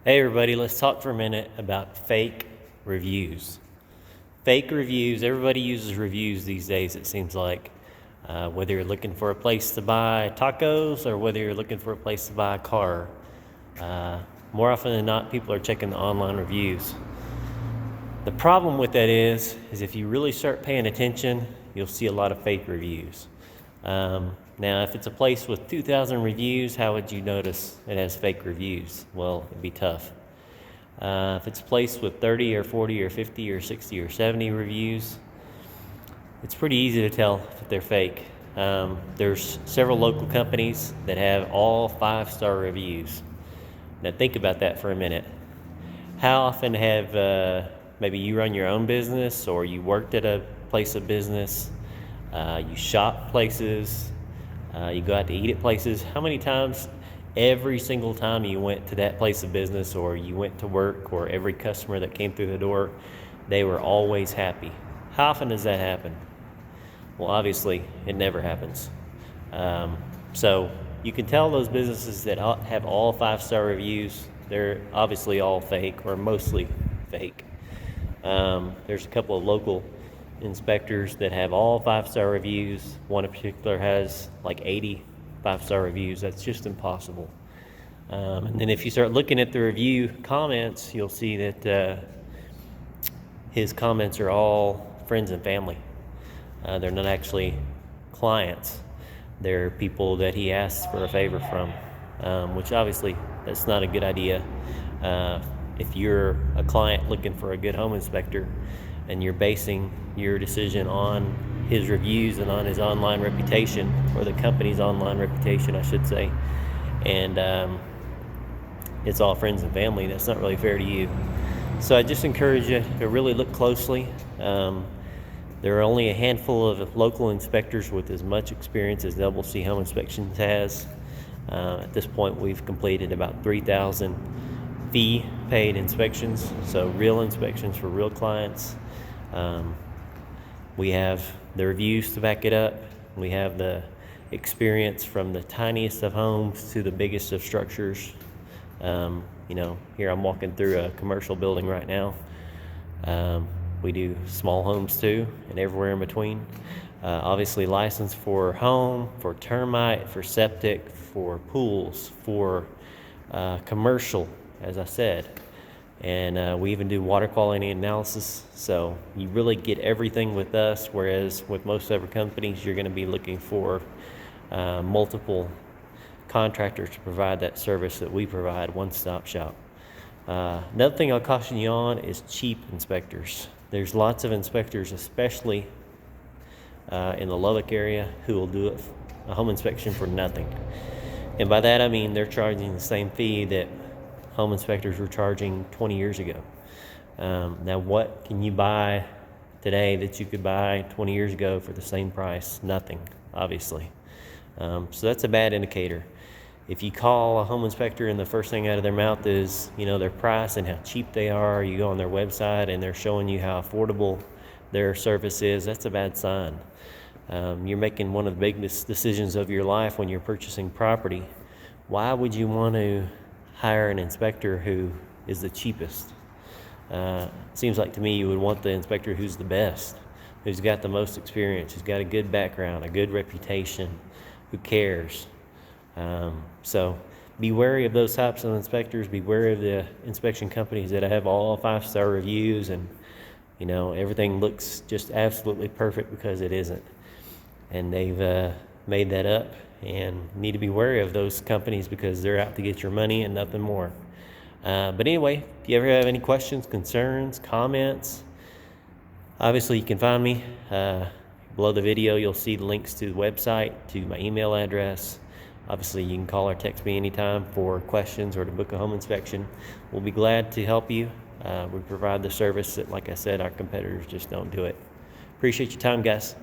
Hey everybody, let's talk for a minute about fake reviews. Fake reviews, everybody uses reviews these days, it seems like. Whether you're looking for a place to buy tacos or whether you're looking for a place to buy a car. More often than not, people are checking the online reviews. The problem with that is if you really start paying attention, you'll see a lot of fake reviews. Now, if it's a place with 2,000 reviews, how would you notice it has fake reviews? Well, it'd be tough. If it's a place with 30 or 40 or 50 or 60 or 70 reviews, it's pretty easy to tell if they're fake. There's several local companies that have all 5-star reviews. Now think about that for a minute. How often have maybe you run your own business or you worked at a place of business, you shop places, you go out to eat at places. How many times, every single time you went to that place of business or you went to work, or every customer that came through the door, they were always happy? How often does that happen? Well, obviously, it never happens. So you can tell those businesses that have all 5-star reviews, they're obviously all fake or mostly fake. There's a couple of local inspectors that have all 5-star reviews. One in particular has like 80 5-star reviews. That's just impossible. And then if you start looking at the review comments, you'll see that his comments are all friends and family. They're not actually clients. They're people that he asks for a favor from, which obviously that's not a good idea. If you're a client looking for a good home inspector and you're basing your decision on his reviews and on his online reputation, or the company's online reputation, I should say, and it's all friends and family, that's not really fair to you. So I just encourage you to really look closely. There are only a handful of local inspectors with as much experience as Double C Home Inspections has. At this point, we've completed about 3,000 fee-paid inspections, so real inspections for real clients. We have the reviews to back it up. We have the experience from the tiniest of homes to the biggest of structures. Here I'm walking through a commercial building right now. We do small homes too, and everywhere in between. Obviously licensed for home, for termite, for septic, for pools, for commercial, as I said. And we even do water quality analysis. So you really get everything with us, whereas with most other companies, you're going to be looking for multiple contractors to provide that service that we provide, one-stop shop. Another thing I'll caution you on is cheap inspectors. There's lots of inspectors, especially in the Lubbock area, who will do a home inspection for nothing. And by that I mean they're charging the same fee that home inspectors were charging 20 years ago. Now what can you buy today that you could buy 20 years ago for the same price? Nothing, obviously. So that's a bad indicator. If you call a home inspector and the first thing out of their mouth is, their price and how cheap they are, you go on their website and they're showing you how affordable their service is, that's a bad sign. You're making one of the biggest decisions of your life when you're purchasing property. Why would you want to hire an inspector who is the cheapest? Seems like to me you would want the inspector who's the best, who's got the most experience, who's got a good background, a good reputation, who cares. So be wary of those types of inspectors. Be wary of the inspection companies that have all 5-star reviews and everything looks just absolutely perfect, because it isn't. And they've made that up, and need to be wary of those companies because they're out to get your money and nothing more. But anyway, if you ever have any questions, concerns, comments, obviously you can find me. Below the video, you'll see the links to the website, to my email address. Obviously, you can call or text me anytime for questions or to book a home inspection. We'll be glad to help you. We provide the service that, like I said, our competitors just don't do it. Appreciate your time, guys.